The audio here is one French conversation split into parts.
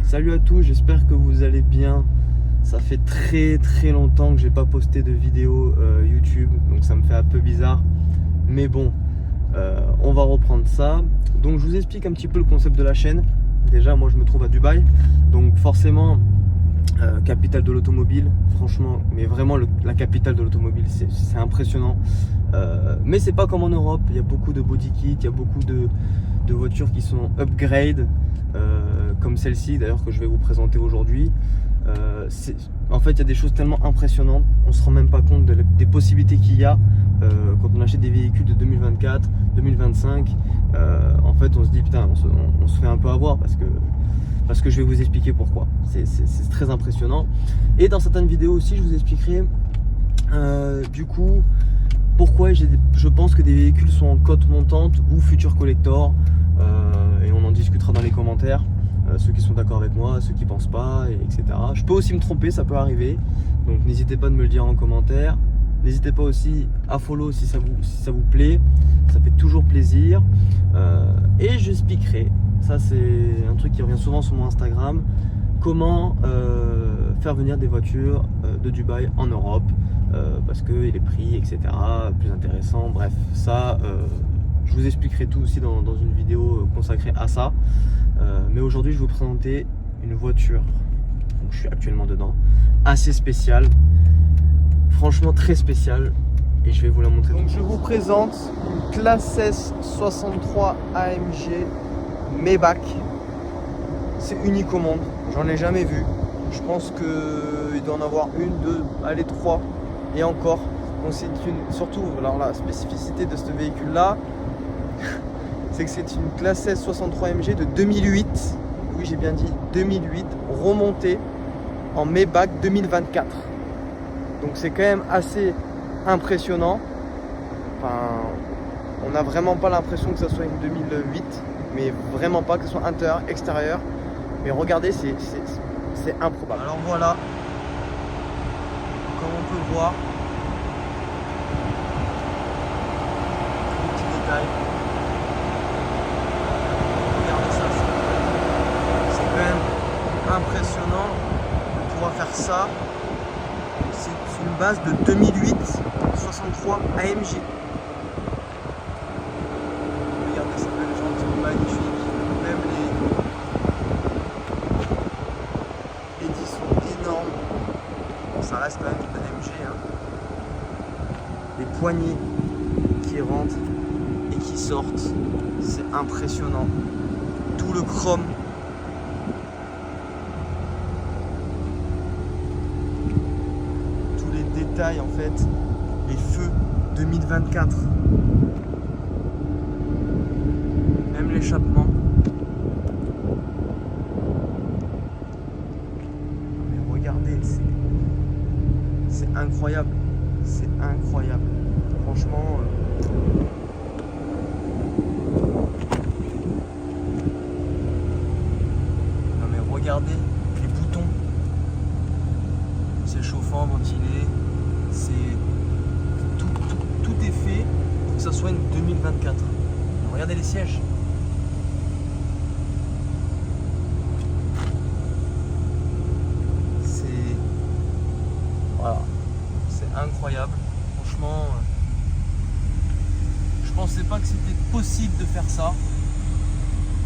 Salut à tous, j'espère que vous allez bien. Ça fait très longtemps que j'ai pas posté de vidéo YouTube, donc ça me fait un peu bizarre. Mais bon, on va reprendre ça. Donc je vous explique un petit peu le concept de la chaîne. Déjà, moi je me trouve à Dubaï, donc forcément capitale de l'automobile. Franchement, mais vraiment la capitale de l'automobile, c'est impressionnant. Mais c'est pas comme en Europe. Il y a beaucoup de body kit, il y a beaucoup de voitures qui sont upgrade, comme celle-ci d'ailleurs que je vais vous présenter aujourd'hui. En fait, il y a des choses tellement impressionnantes, on se rend même pas compte des possibilités qu'il y a quand on achète des véhicules de 2024, 2025. En fait, on se dit putain, on se fait un peu avoir parce que je vais vous expliquer pourquoi. C'est très impressionnant. Et dans certaines vidéos aussi, je vous expliquerai du coup pourquoi je pense que des véhicules sont en cote montante ou future collector, et on en discutera dans les commentaires, ceux qui sont d'accord avec moi, ceux qui pensent pas, etc. Je peux aussi me tromper, ça peut arriver, donc n'hésitez pas à me le dire en commentaire. N'hésitez pas aussi à follow si ça vous plaît, ça fait toujours plaisir. Et j'expliquerai, ça c'est un truc qui revient souvent sur mon Instagram, comment faire venir des voitures de Dubaï en Europe, parce que les prix, etc., plus intéressant. Bref, ça, je vous expliquerai tout aussi dans une vidéo consacrée à ça. Mais aujourd'hui, je vais vous présenter une voiture, donc je suis actuellement dedans, assez spéciale, franchement très spéciale, et je vais vous la montrer. Donc je vous présente une classe S 63 AMG Maybach. C'est unique au monde, j'en ai jamais vu. Je pense qu'il doit en avoir une, deux, allez trois, et encore. Donc c'est surtout, alors la spécificité de ce véhicule là, c'est que c'est une classe S 63 AMG de 2008. Oui, j'ai bien dit 2008, remontée en Maybach 2024. Donc c'est quand même assez impressionnant. Enfin, on n'a vraiment pas l'impression que ça soit une 2008, mais vraiment pas, que ce soit intérieur, extérieur. Mais regardez, c'est improbable. Alors voilà, comme on peut voir, les petits détails. Regardez ça, c'est quand même impressionnant de pouvoir faire ça. C'est une base de 2008 63 AMG. Regardez cette belle jante magnifique. Même les 10 sont énormes. Bon, ça reste quand même une AMG. Hein. Les poignées qui rentrent et qui sortent, c'est impressionnant. Tout le chrome. Détails en fait, les feux 2024, même l'échappement. Mais regardez, c'est incroyable, c'est incroyable, franchement. Non mais regardez les boutons, c'est chauffant, ventilé. C'est tout est fait pour que ça soit une 2024. Regardez les sièges. Voilà, c'est incroyable. Franchement, je pensais pas que c'était possible de faire ça,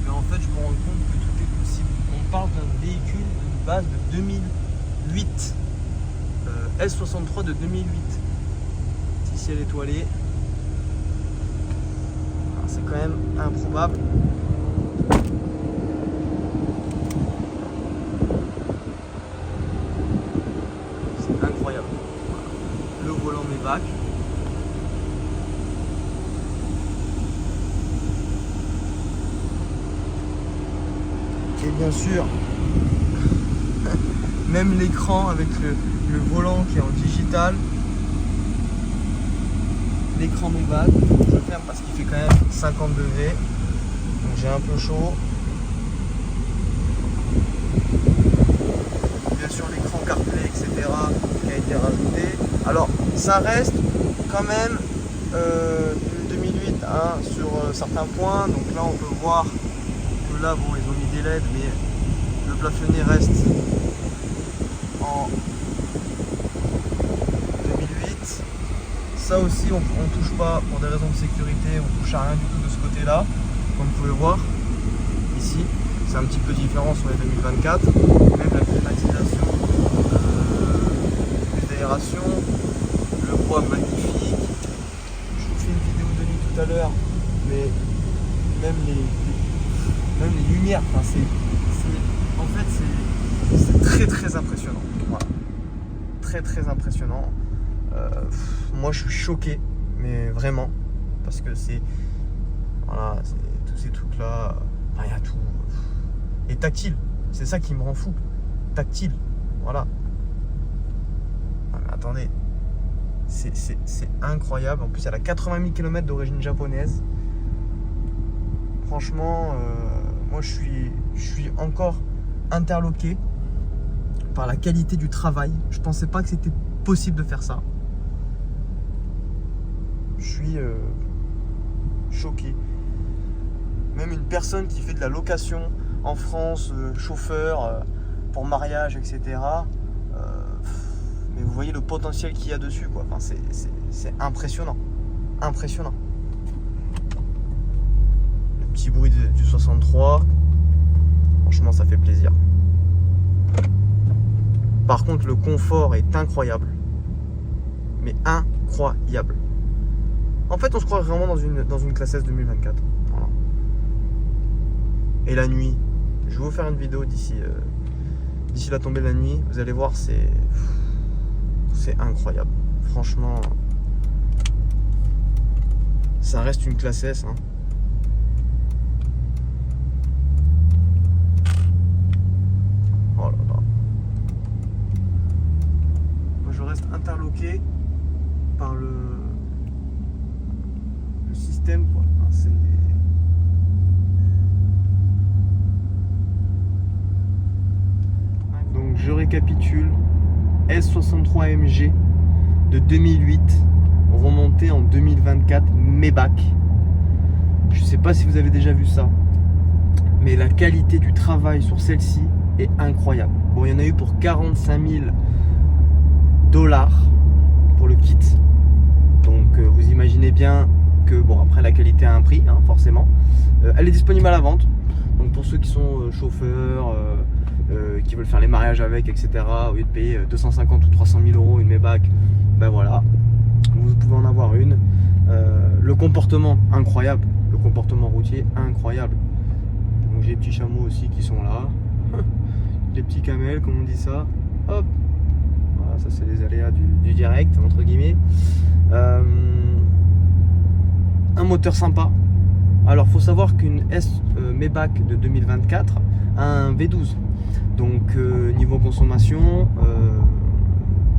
mais en fait je me rends compte que tout est possible. On parle d'un véhicule d'une base de 2008. S63 de 2008, petit ciel étoilé, c'est quand même improbable. C'est incroyable. Le volant Maybach. Et bien sûr, même l'écran avec le volant qui est en digital, l'écran Maybach. Je ferme parce qu'il fait quand même 50 degrés, donc j'ai un peu chaud. Bien sûr l'écran CarPlay, etc. qui a été rajouté. Alors ça reste quand même une 2008 hein, sur certains points. Donc là on peut voir que là bon ils ont mis des LED, mais le plafonnier reste en 2008. Ça aussi, on touche pas pour des raisons de sécurité, on touche à rien du tout de ce côté-là, comme vous pouvez voir ici. C'est un petit peu différent sur les 2024. Même la climatisation, plus d'aération, le bois magnifique. Je vous fais une vidéo de nuit tout à l'heure, mais même les lumières, enfin, en fait c'est très très impressionnant. Voilà. Très très impressionnant. Moi je suis choqué, mais vraiment, parce que c'est voilà, tous ces trucs là, il y a tout. Et tactile, c'est ça qui me rend fou. Tactile, voilà. Non, mais attendez, c'est incroyable. En plus, elle a 80 000 km d'origine japonaise. Franchement, moi je suis encore interloqué par la qualité du travail. Je pensais pas que c'était possible de faire ça. Je suis choqué. Même une personne qui fait de la location en France, chauffeur pour mariage, etc. Mais vous voyez le potentiel qu'il y a dessus, quoi. Enfin, c'est impressionnant. Impressionnant. Le petit bruit du 63. Franchement, ça fait plaisir. Par contre, le confort est incroyable. Mais incroyable. En fait, on se croit vraiment dans une classe S 2024. Voilà. Et la nuit, je vais vous faire une vidéo d'ici la tombée de la nuit. Vous allez voir, c'est incroyable. Franchement, ça reste une classe S. Hein. Oh là là. Moi, je reste interloqué par le système, quoi. Enfin, c'est... Donc je récapitule, S63 AMG de 2008 remonté en 2024 Maybach. Je sais pas si vous avez déjà vu ça, mais la qualité du travail sur celle-ci est incroyable. Bon, il y en a eu pour 45 000 $ pour le kit, donc vous imaginez bien que bon, après la qualité a un prix, hein, forcément. Elle est disponible à la vente, donc pour ceux qui sont chauffeurs, qui veulent faire les mariages avec, etc., au lieu de payer 250 ou 300 000 € une Maybach, ben voilà, vous pouvez en avoir une. Le comportement incroyable, le comportement routier incroyable. Donc j'ai des petits chameaux aussi qui sont là, des petits camels comme on dit ça. Hop, voilà, ça c'est les aléas du direct entre guillemets. Un moteur sympa. Alors faut savoir qu'une Maybach de 2024 a un V12. Donc niveau consommation,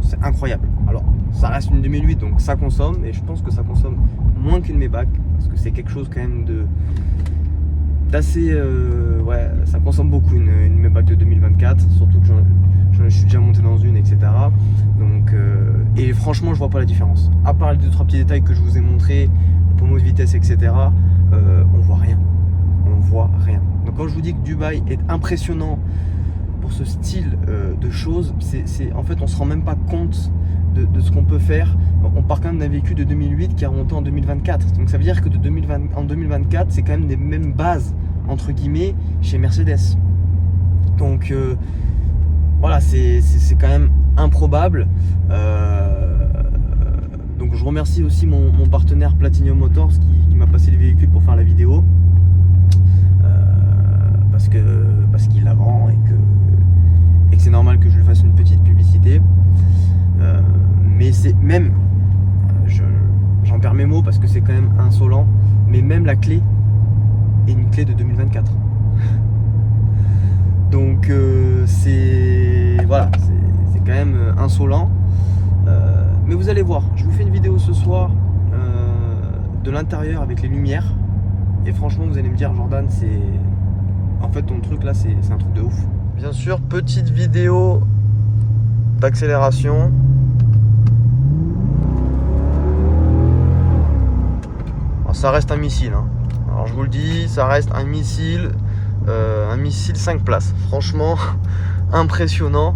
c'est incroyable. Alors ça reste une 2008, donc ça consomme, et je pense que ça consomme moins qu'une Maybach, parce que c'est quelque chose quand même d'assez... ouais, ça consomme beaucoup une Maybach de 2024, surtout que je suis déjà monté dans une, etc. Donc, et franchement je vois pas la différence. À part les 2-3 petits détails que je vous ai montrés, pommeau de vitesse, etc. On voit rien. On voit rien. Donc quand je vous dis que Dubaï est impressionnant pour ce style de choses, en fait on se rend même pas compte de ce qu'on peut faire. On part quand même d'un véhicule de 2008 qui a remonté en 2024. Donc ça veut dire que en 2024 c'est quand même des mêmes bases entre guillemets chez Mercedes. Donc voilà, c'est quand même improbable. Donc je remercie aussi mon partenaire Platinum Motors qui m'a passé le véhicule pour faire la vidéo, parce qu'il la vend et que c'est normal que je lui fasse une petite publicité. Mais c'est même, j'en perds mes mots parce que c'est quand même insolent, mais même la clé est une clé de 2024. Donc voilà, c'est quand même insolent. Mais vous allez voir, je vous fais une vidéo ce soir de l'intérieur avec les lumières, et franchement vous allez me dire, Jordan, en fait ton truc là c'est un truc de ouf. Bien sûr, petite vidéo d'accélération. Alors ça reste un missile, hein. Alors je vous le dis, ça reste un missile. un missile 5 places. Franchement, impressionnant.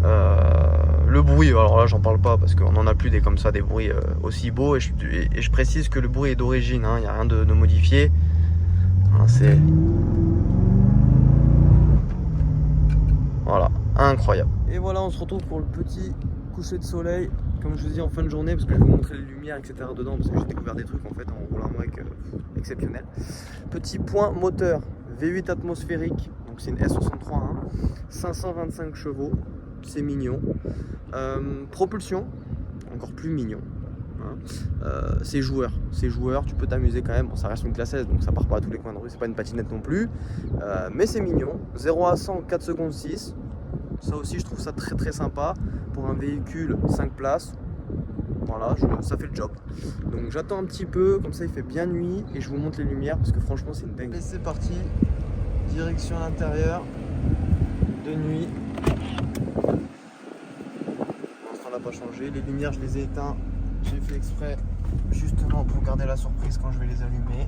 Le bruit, alors là j'en parle pas parce qu'on en a plus des comme ça, des bruits aussi beaux. Et je précise que le bruit est d'origine, il n'y a rien de modifié. Hein, c'est... Voilà, incroyable. Et voilà, on se retrouve pour le petit coucher de soleil, comme je vous dis, en fin de journée, parce que je vais vous montrer les lumières, etc. dedans, parce que j'ai découvert des trucs en fait en roulant avec exceptionnel. Petit point moteur, V8 atmosphérique, donc c'est une S63, hein, 525 chevaux, c'est mignon. Propulsion, encore plus mignon. Hein. C'est joueur, tu peux t'amuser quand même. Bon, ça reste une classe S, donc ça part pas à tous les coins de rue, c'est pas une patinette non plus, mais c'est mignon. 0 à 100 4 secondes 6. Ça aussi, je trouve ça très très sympa pour un véhicule 5 places. Voilà, ça fait le job. Donc j'attends un petit peu, comme ça il fait bien nuit et je vous montre les lumières parce que franchement c'est une dingue. Et c'est parti, direction à l'intérieur, de nuit. Ça n'a pas changé, les lumières je les ai éteintes, j'ai fait exprès justement pour garder la surprise quand je vais les allumer.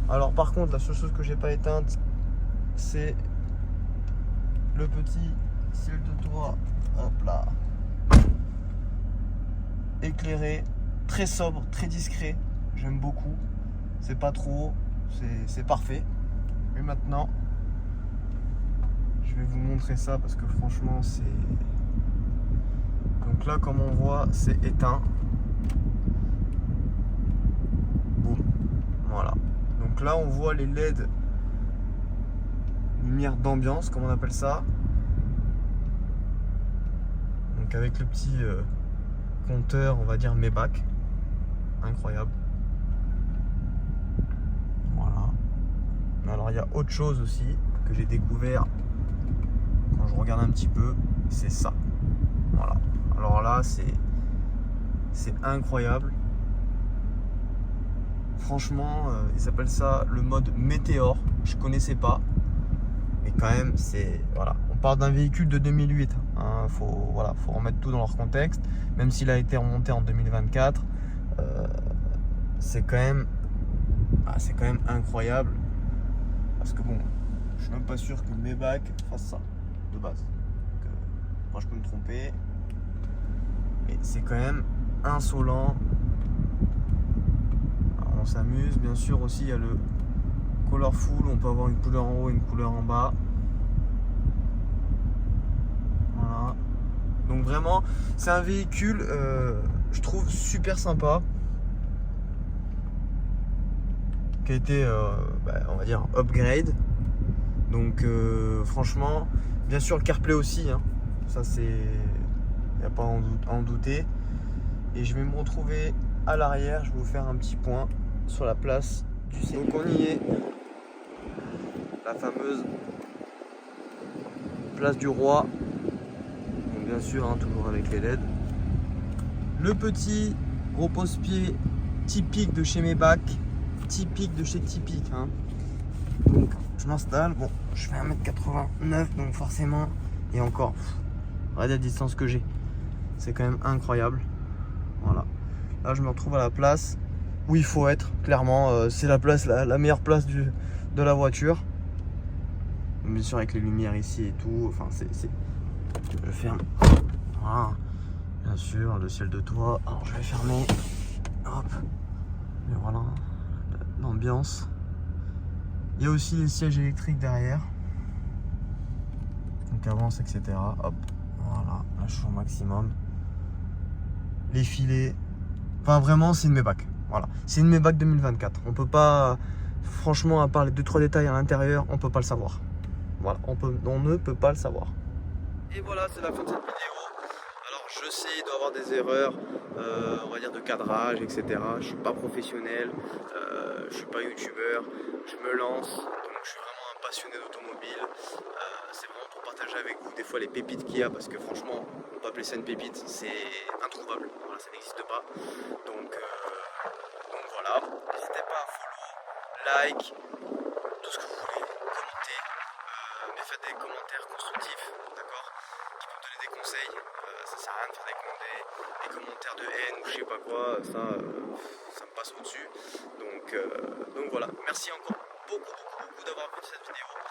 Alors par contre la seule chose que j'ai pas éteinte, c'est le petit ciel de toit, hop là, éclairé, très sobre, très discret, j'aime beaucoup, c'est pas trop, c'est parfait. Et maintenant je vais vous montrer ça parce que franchement c'est... Donc là comme on voit c'est éteint. Boum, voilà. Donc là on voit les LED, lumière d'ambiance comme on appelle ça. Donc avec le petit compteur, on va dire Maybach, incroyable. Voilà. Alors il y a autre chose aussi que j'ai découvert quand je regarde un petit peu, c'est ça. Voilà. Alors là c'est incroyable. Franchement, ils appellent ça le mode météore. Je connaissais pas, mais quand même c'est voilà. On parle d'un véhicule de 2008. Hein. Faut remettre tout dans leur contexte. Même s'il a été remonté en 2024, c'est quand même incroyable. Parce que bon, je suis même pas sûr que Maybach fasse ça de base. Donc, moi je peux me tromper, mais c'est quand même insolent. Alors, on s'amuse, bien sûr aussi il y a le colorful, on peut avoir une couleur en haut et une couleur en bas. Voilà. Donc vraiment, c'est un véhicule, je trouve super sympa, qui a été, on va dire, upgrade. Donc franchement, bien sûr le CarPlay aussi, hein. Ça c'est, il n'y a pas à en douter. Et je vais me retrouver à l'arrière, je vais vous faire un petit point sur la place du Seigneur. Donc on y est, la fameuse place du roi. Donc bien sûr, hein, toujours avec les LED. Le petit repose-pied typique de chez Maybach, typique de chez Typique, hein. Donc je m'installe, bon je fais 1m89 donc forcément, et encore, regardez la distance que j'ai, c'est quand même incroyable. Voilà, là je me retrouve à la place où il faut être, clairement, c'est la place, la meilleure place de la voiture. Bien sûr avec les lumières ici et tout, enfin je ferme, voilà, bien sûr le ciel de toit, alors je vais fermer, hop, et voilà, l'ambiance. Il y a aussi les sièges électriques derrière, donc avance, etc. Hop, voilà, là je suis au maximum. Les filets, enfin vraiment c'est une Maybach. Voilà, c'est une Maybach 2024. On peut pas, franchement, à part les 2-3 détails à l'intérieur, on peut pas le savoir. Voilà, on ne peut pas le savoir. Et voilà, c'est la fin de cette vidéo. Alors je sais, il doit y avoir des erreurs, on va dire de cadrage, etc. Je suis pas professionnel, je suis pas youtubeur, je me lance, donc je suis vraiment un passionné d'automobile. C'est vraiment pour partager avec vous des fois les pépites qu'il y a, parce que franchement, on peut appeler ça une pépite, c'est introuvable, voilà, ça n'existe pas. Donc voilà, n'hésitez pas à follow, like, tout ce que vous voulez, commentez, mais faites des commentaires constructifs, d'accord, qui peuvent donner des conseils. Ça sert à rien de faire des commentaires de haine ou je sais pas quoi, ça me passe au-dessus. Donc voilà, merci encore beaucoup. beaucoup d'avoir vu cette vidéo.